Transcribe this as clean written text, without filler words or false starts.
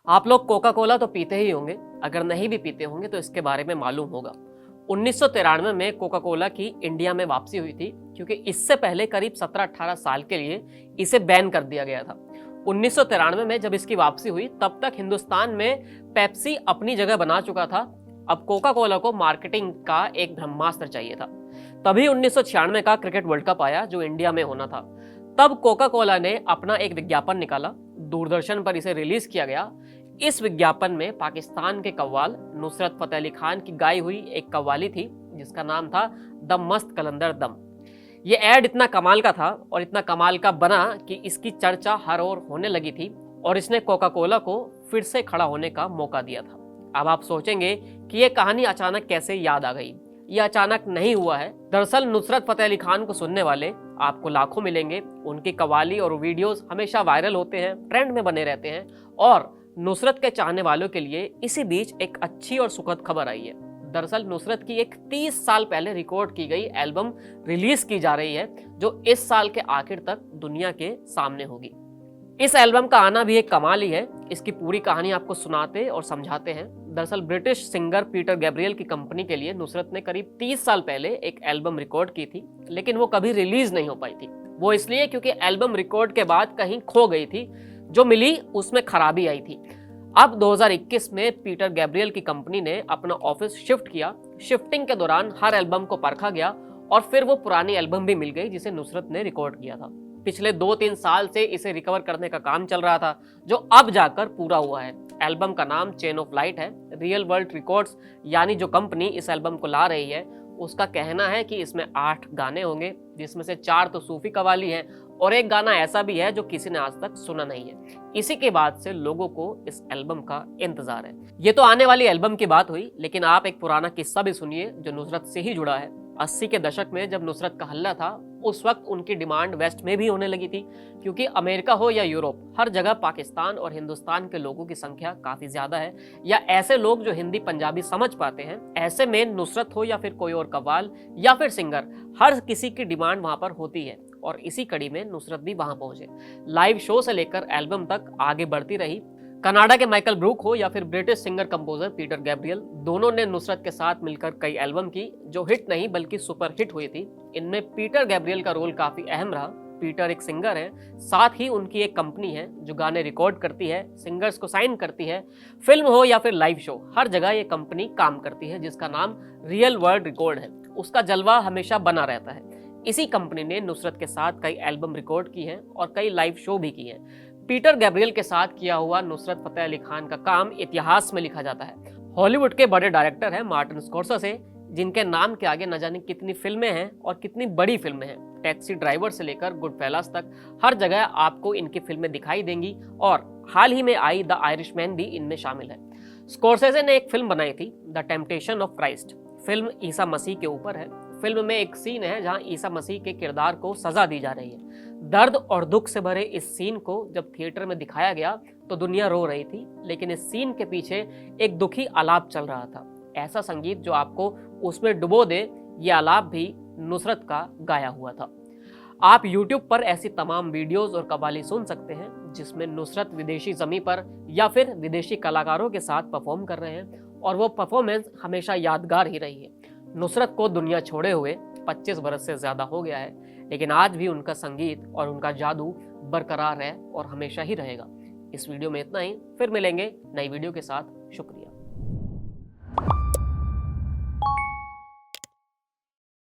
आप लोग Coca Cola तो पीते ही होंगे, अगर नहीं भी पीते होंगे तो इसके बारे में मालूम होगा। 1993 में कोका कोला की इंडिया में वापसी हुई थी, क्योंकि इससे पहले करीब 17-18 साल के लिए इसे बैन कर दिया गया था। 1993 में जब इसकी वापसी हुई तब तक हिंदुस्तान में पेप्सी अपनी जगह बना चुका था। अब कोका कोला को मार्केटिंग का एक ब्रह्मास्त्र चाहिए था। तभी 1996 का क्रिकेट वर्ल्ड कप आया जो इंडिया में होना था। तब कोका कोला ने अपना एक विज्ञापन निकाला, दूरदर्शन पर इसे रिलीज किया गया। इस विज्ञापन में पाकिस्तान के कव्वाल नुसरत फतेह अली खान की गाई हुई एक कव्वाली थी जिसका नाम था दम मस्त कलंदर दम। ये ऐड इतना कमाल का था और इतना कमाल का बना कि इसकी चर्चा हर ओर होने लगी थी और इसने कोका कोला को फिर से खड़ा होने का मौका दिया था। अब आप सोचेंगे कि ये कहानी अचानक कैसे याद आ गई। ये अचानक नहीं हुआ है। दरअसल नुसरत फतेह अली खान को सुनने वाले आपको लाखों मिलेंगे। उनकी कव्वाली और वीडियोस हमेशा वायरल होते हैं, ट्रेंड में बने रहते हैं। और नुसरत के चाहने वालों के लिए इसी बीच एक अच्छी और सुखद खबर आई है। दरअसल नुसरत की एक 30 साल पहले रिकॉर्ड की गई एल्बम रिलीज की जा रही है जो इस साल के आखिर तक दुनिया के सामने होगी। इस एल्बम का आना भी एक कमाल ही है। इसकी पूरी कहानी आपको सुनाते और समझाते हैं। दरअसल ब्रिटिश सिंगर पीटर गैब्रियल की कंपनी के लिए नुसरत ने करीब 30 साल पहले एक एल्बम रिकॉर्ड की थी, लेकिन वो कभी रिलीज नहीं हो पाई थी। वो इसलिए क्योंकि एल्बम रिकॉर्ड के बाद कहीं खो गई थी, जो मिली उसमें खराबी आई थी। अब 2021 में पीटर गैब्रियल की कंपनी ने अपना ऑफिस शिफ्ट किया। शिफ्टिंग के दौरान हर एल्बम को परखा गया और फिर वो पुरानी एल्बम भी मिल गई जिसे नुसरत ने रिकॉर्ड किया था। पिछले 2-3 साल से इसे रिकवर करने का काम चल रहा था, जो अब जाकर पूरा हुआ है। एल्बम का नाम चेन ऑफ लाइट है। रियल वर्ल्ड रिकॉर्ड्स यानी जो कंपनी इस एल्बम को ला रही है उसका कहना है कि इसमें 8 गाने होंगे, जिसमें से 4 तो सूफी कवाली हैं और एक गाना ऐसा भी है जो किसी ने आज तक सुना नहीं है। इसी के बाद से लोगों को इस एल्बम का इंतजार है। ये तो आने वाली एल्बम की बात हुई, लेकिन आप एक पुराना किस्सा भी सुनिए जो नुसरत से ही जुड़ा है। 80 के दशक में जब नुसरत का हल्ला था उस वक्त उनकी डिमांड वेस्ट में भी होने लगी थी, क्योंकि अमेरिका हो या यूरोप, हर जगह पाकिस्तान और हिंदुस्तान के लोगों की संख्या काफी ज्यादा है, या ऐसे लोग जो हिंदी पंजाबी समझ पाते हैं। ऐसे में नुसरत हो या फिर कोई और कव्वाल या फिर सिंगर, हर किसी की डिमांड वहां पर होती है। और इसी कड़ी में नुसरत भी वहां पहुंचे। लाइव शो से लेकर एल्बम तक आगे बढ़ती रही। कनाडा के माइकल ब्रूक हो या फिर British singer composer Peter Gabriel, दोनों ने नुसरत के साथ मिलकर कई एल्बम की जो हिट नहीं बल्कि सुपर हिट हुई थी। इनमें पीटर गैब्रियल का रोल काफी अहम रहा। पीटर एक सिंगर है, साथ ही उनकी एक कंपनी है जो गाने रिकॉर्ड करती है, सिंगर्स को साइन करती है। फिल्म हो या फिर लाइव शो, हर जगह ये कंपनी काम करती है जिसका नाम रियल वर्ल्ड रिकॉर्ड है। उसका जलवा हमेशा बना रहता है। इसी कंपनी ने नुसरत के साथ कई एल्बम रिकॉर्ड की हैं और कई लाइव शो भी की हैं। पीटर गैब्रियल के साथ किया हुआ नुसरत फतेह अली खान का काम इतिहास में लिखा जाता है। हॉलीवुड के बड़े डायरेक्टर हैं मार्टिन स्कॉर्सेज़े, जिनके नाम के आगे न जाने कितनी फिल्में हैं और कितनी बड़ी फिल्में हैं। टैक्सी ड्राइवर से लेकर गुडफेलास तक हर जगह आपको इनकी फिल्में दिखाई देंगी और हाल ही में आई द आयरिशमैन भी इनमें शामिल है। स्कॉर्सेज़े ने एक फिल्म बनाई थी the temptation of Christ. Film ईसा मसीह के ऊपर है। फिल्म में एक सीन है जहां ईसा मसीह के किरदार को सजा दी जा रही है। दर्द और दुख से भरे इस सीन को जब थिएटर में दिखाया गया तो दुनिया रो रही थी, लेकिन इस सीन के पीछे एक दुखी आलाप चल रहा था। ऐसा संगीत जो आपको उसमें डुबो दे, ये आलाप भी नुसरत का गाया हुआ था। आप YouTube पर ऐसी तमाम वीडियोस और कव्वाली सुन सकते हैं जिसमें नुसरत विदेशी जमी पर या फिर विदेशी कलाकारों के साथ परफॉर्म कर रहे हैं, और वो परफॉर्मेंस हमेशा यादगार ही रही है। नुसरत को दुनिया छोड़े हुए 25 बरस से ज्यादा हो गया है, लेकिन आज भी उनका संगीत और उनका जादू बरकरार है और हमेशा ही रहेगा। इस वीडियो में इतना ही, फिर मिलेंगे नई वीडियो के साथ। शुक्रिया।